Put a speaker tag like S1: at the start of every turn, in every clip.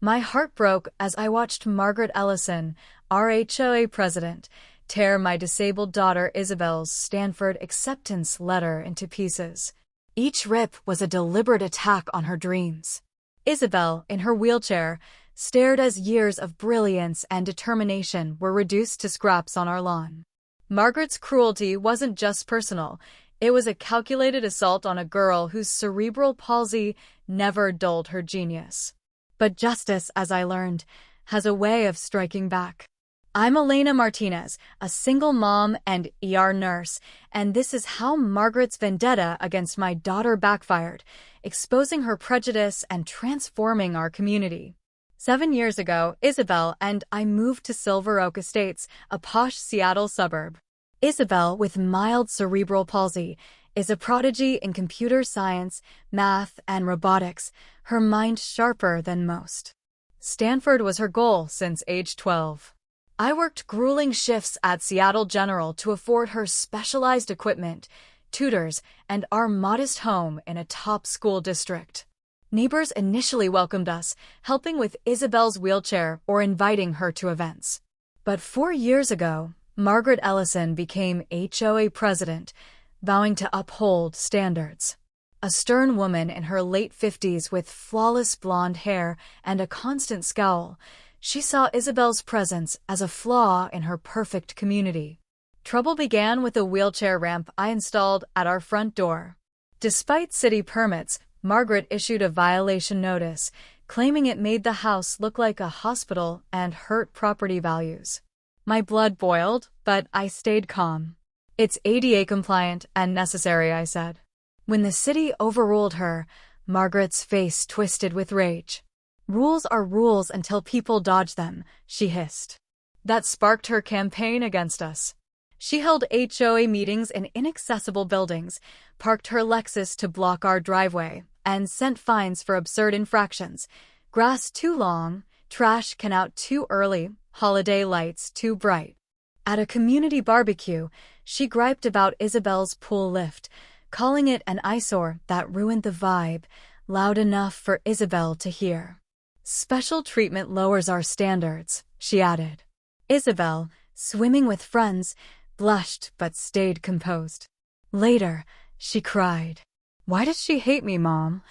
S1: My heart broke as I watched Margaret Ellison, our HOA president, tear my disabled daughter Isabel's Stanford acceptance letter into pieces. Each rip was a deliberate attack on her dreams. Isabel, in her wheelchair, stared as years of brilliance and determination were reduced to scraps on our lawn. Margaret's cruelty wasn't just personal. It was a calculated assault on a girl whose cerebral palsy never dulled her genius. But justice, as I learned, has a way of striking back. I'm Elena Martinez, a single mom and ER nurse, and this is how Margaret's vendetta against my daughter backfired, exposing her prejudice and transforming our community. 7 years ago, Isabel and I moved to Silver Oak Estates, a posh Seattle suburb. Isabel, with mild cerebral palsy, is a prodigy in computer science, math, and robotics, her mind sharper than most. Stanford was her goal since age 12. I worked grueling shifts at Seattle General to afford her specialized equipment, tutors, and our modest home in a top school district. Neighbors initially welcomed us, helping with Isabel's wheelchair or inviting her to events. But 4 years ago, Margaret Ellison became HOA president, vowing to uphold standards. A stern woman in her late 50s with flawless blonde hair and a constant scowl, she saw Isabel's presence as a flaw in her perfect community. Trouble began with a wheelchair ramp I installed at our front door. Despite city permits, Margaret issued a violation notice, claiming it made the house look like a hospital and hurt property values. My blood boiled, but I stayed calm. It's ADA compliant and necessary, I said. When the city overruled her, Margaret's face twisted with rage. Rules are rules until people dodge them, she hissed. That sparked her campaign against us. She held HOA meetings in inaccessible buildings, parked her Lexus to block our driveway, and sent fines for absurd infractions. Grass too long, trash can out too early, holiday lights too bright. At a community barbecue, she griped about Isabel's pool lift, calling it an eyesore that ruined the vibe, loud enough for Isabel to hear. Special treatment lowers our standards, she added. Isabel, swimming with friends, blushed but stayed composed. Later, she cried. Why does she hate me, Mom?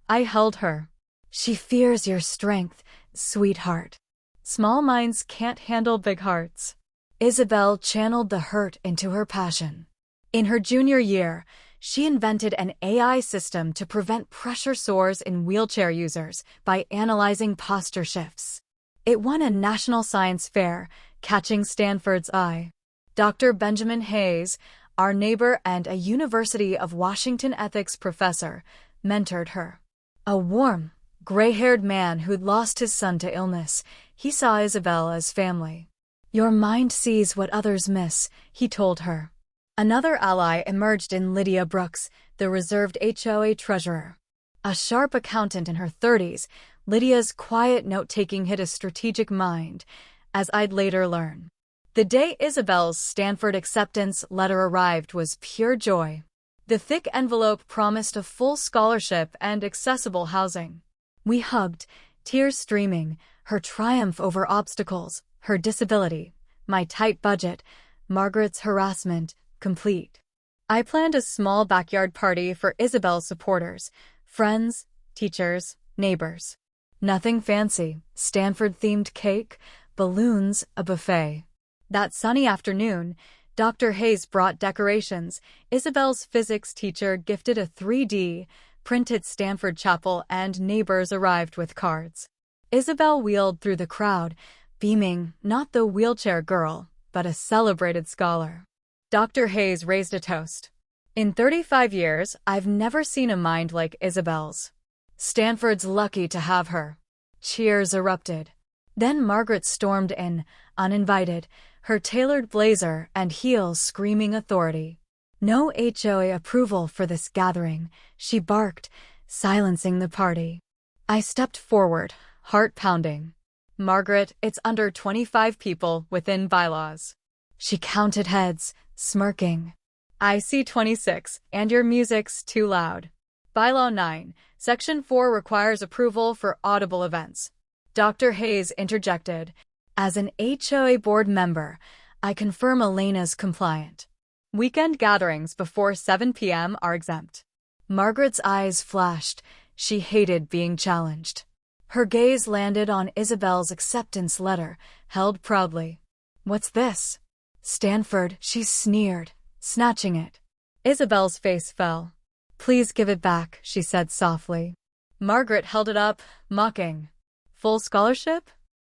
S1: I held her. She fears your strength, sweetheart. Small minds can't handle big hearts. Isabel channeled the hurt into her passion. In her junior year, she invented an AI system to prevent pressure sores in wheelchair users by analyzing posture shifts. It won a national science fair, catching Stanford's eye. Dr. Benjamin Hayes, our neighbor and a University of Washington ethics professor, mentored her. A warm, gray-haired man who'd lost his son to illness, he saw Isabel as family. Your mind sees what others miss, he told her. Another ally emerged in Lydia Brooks, the reserved HOA treasurer. A sharp accountant in her 30s, Lydia's quiet note-taking hid a strategic mind, as I'd later learn. The day Isabel's Stanford acceptance letter arrived was pure joy. The thick envelope promised a full scholarship and accessible housing. We hugged, tears streaming, her triumph over obstacles, her disability, my tight budget, Margaret's harassment, complete. I planned a small backyard party for Isabel's supporters, friends, teachers, neighbors. Nothing fancy, Stanford-themed cake, balloons, a buffet. That sunny afternoon, Dr. Hayes brought decorations. Isabel's physics teacher gifted a 3D printed Stanford chapel, and neighbors arrived with cards. Isabel wheeled through the crowd, beaming, not the wheelchair girl, but a celebrated scholar. Dr. Hayes raised a toast. In 35 years, I've never seen a mind like Isabel's. Stanford's lucky to have her. Cheers erupted. Then Margaret stormed in, uninvited, her tailored blazer and heels screaming authority. No HOA approval for this gathering, she barked, silencing the party. I stepped forward, heart pounding. Margaret, it's under 25 people within bylaws. She counted heads, smirking. I see 26, and your music's too loud. Bylaw 9, Section 4 requires approval for audible events. Dr. Hayes interjected. As an HOA board member, I confirm Elena's compliant. Weekend gatherings before 7 p.m. are exempt. Margaret's eyes flashed. She hated being challenged. Her gaze landed on Isabel's acceptance letter, held proudly. What's this? Stanford, she sneered, snatching it. Isabel's face fell. Please give it back, she said softly. Margaret held it up, mocking. Full scholarship?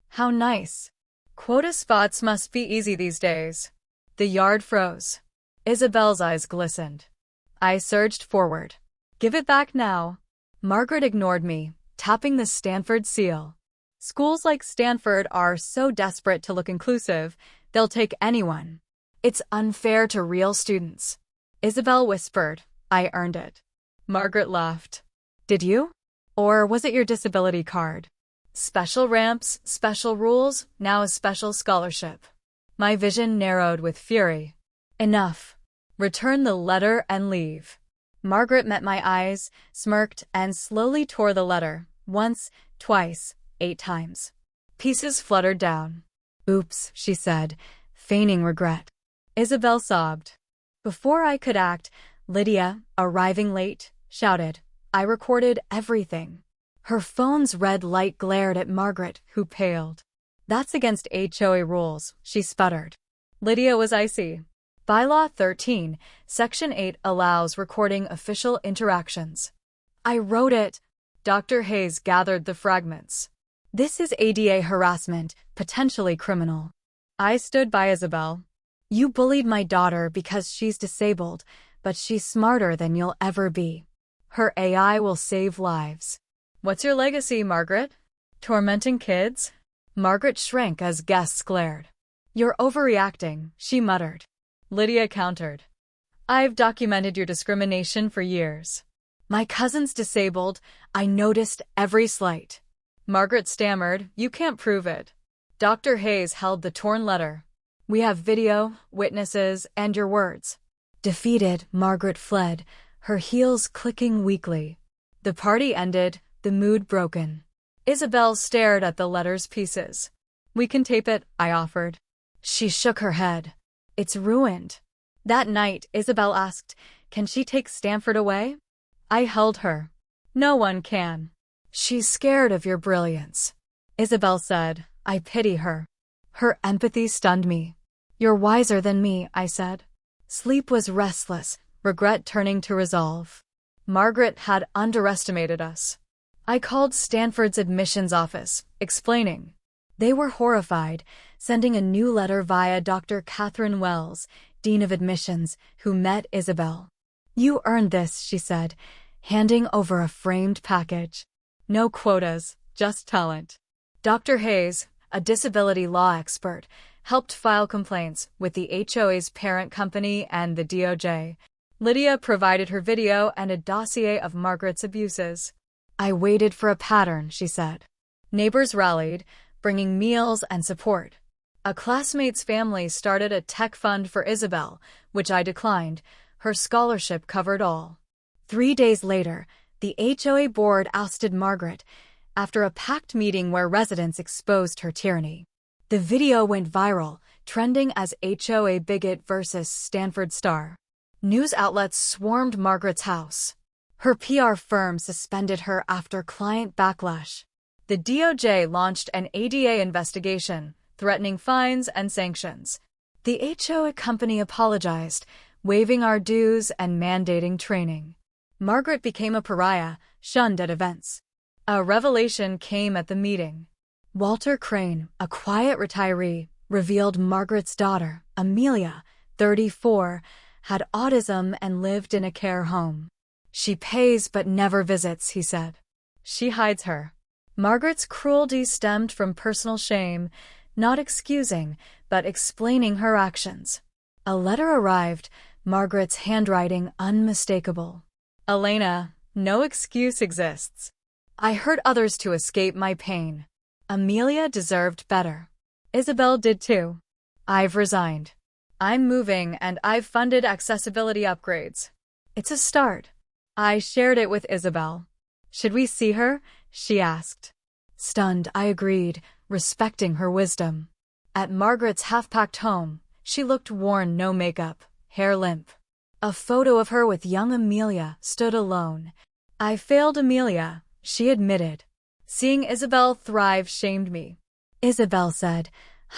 S1: How nice. Quota spots must be easy these days. The yard froze. Isabel's eyes glistened. I surged forward. Give it back now. Margaret ignored me, tapping the Stanford seal. Schools like Stanford are so desperate to look inclusive, they'll take anyone. It's unfair to real students. Isabel whispered, I earned it. Margaret laughed. Did you? Or was it your disability card? Special ramps, special rules, now a special scholarship. My vision narrowed with fury. Enough. Return the letter and leave. Margaret met my eyes, smirked, and slowly tore the letter. Once, twice, 8 times. Pieces fluttered down. Oops, she said, feigning regret. Isabel sobbed. Before I could act, Lydia, arriving late, shouted, I recorded everything. Her phone's red light glared at Margaret, who paled. That's against HOA rules, she sputtered. Lydia was icy. Bylaw 13, Section 8 allows recording official interactions. I wrote it. Dr. Hayes gathered the fragments. This is ADA harassment, potentially criminal. I stood by Isabel. You bullied my daughter because she's disabled, but she's smarter than you'll ever be. Her AI will save lives. What's your legacy, Margaret? Tormenting kids? Margaret shrank as guests glared. You're overreacting, she muttered. Lydia countered. I've documented your discrimination for years. My cousin's disabled. I noticed every slight. Margaret stammered, you can't prove it. Dr. Hayes held the torn letter. We have video, witnesses, and your words. Defeated, Margaret fled, her heels clicking weakly. The party ended, the mood broken. Isabel stared at the letter's pieces. We can tape it, I offered. She shook her head. It's ruined. That night, Isabel asked, can she take Stanford away? I held her. No one can. She's scared of your brilliance. Isabel said, I pity her. Her empathy stunned me. You're wiser than me, I said. Sleep was restless, regret turning to resolve. Margaret had underestimated us. I called Stanford's admissions office, explaining. They were horrified, sending a new letter via Dr. Catherine Wells, Dean of Admissions, who met Isabel. You earned this, she said, handing over a framed package. No quotas, just talent. Dr. Hayes, a disability law expert, helped file complaints with the HOA's parent company and the DOJ. Lydia provided her video and a dossier of Margaret's abuses. I waited for a pattern, she said. Neighbors rallied, bringing meals and support. A classmate's family started a tech fund for Isabel, which I declined. Her scholarship covered all. 3 days later, the HOA board ousted Margaret after a packed meeting where residents exposed her tyranny. The video went viral, trending as HOA bigot versus Stanford star. News outlets swarmed Margaret's house. Her PR firm suspended her after client backlash. The DOJ launched an ADA investigation, threatening fines and sanctions. The HOA company apologized, waiving our dues and mandating training. Margaret became a pariah, shunned at events. A revelation came at the meeting. Walter Crane, a quiet retiree, revealed Margaret's daughter, Amelia, 34, had autism and lived in a care home. She pays but never visits, he said. She hides her. Margaret's cruelty stemmed from personal shame, not excusing, but explaining her actions. A letter arrived, Margaret's handwriting unmistakable. Elena, no excuse exists. I hurt others to escape my pain. Amelia deserved better. Isabel did too. I've resigned. I'm moving and I've funded accessibility upgrades. It's a start. I shared it with Isabel. Should we see her? She asked. Stunned, I agreed, respecting her wisdom. At Margaret's half-packed home, she looked worn, no makeup, hair limp. A photo of her with young Amelia stood alone. I failed Amelia, she admitted. Seeing Isabel thrive shamed me. Isabel said,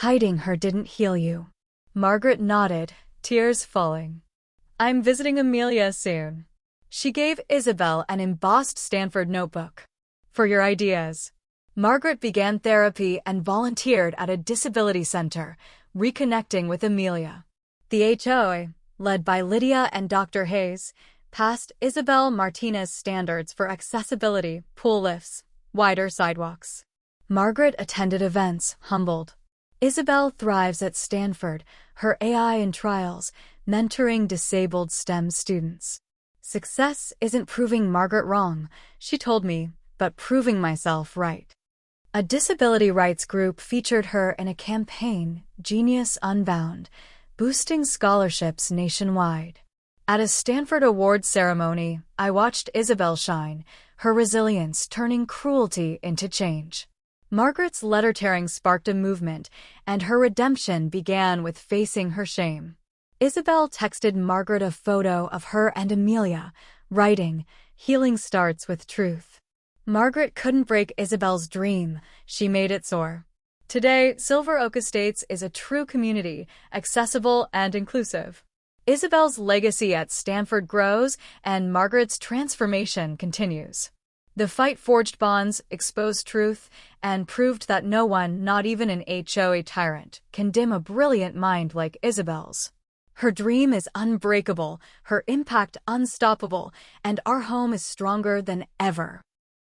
S1: hiding her didn't heal you. Margaret nodded, tears falling. I'm visiting Amelia soon. She gave Isabel an embossed Stanford notebook. For your ideas. Margaret began therapy and volunteered at a disability center, reconnecting with Amelia. The HOA, led by Lydia and Dr. Hayes, passed Isabel Martinez standards for accessibility, pool lifts, wider sidewalks. Margaret attended events, humbled. Isabel thrives at Stanford, her AI in trials, mentoring disabled STEM students. Success isn't proving Margaret wrong, she told me, but proving myself right. A disability rights group featured her in a campaign, Genius Unbound, boosting scholarships nationwide. At a Stanford Awards ceremony, I watched Isabel shine, her resilience turning cruelty into change. Margaret's letter-tearing sparked a movement, and her redemption began with facing her shame. Isabel texted Margaret a photo of her and Amelia, writing, "Healing starts with truth." Margaret couldn't break Isabel's dream, she made it soar. Today, Silver Oak Estates is a true community, accessible and inclusive. Isabel's legacy at Stanford grows, and Margaret's transformation continues. The fight forged bonds, exposed truth, and proved that no one, not even an HOA tyrant, can dim a brilliant mind like Isabel's. Her dream is unbreakable, her impact unstoppable, and our home is stronger than ever.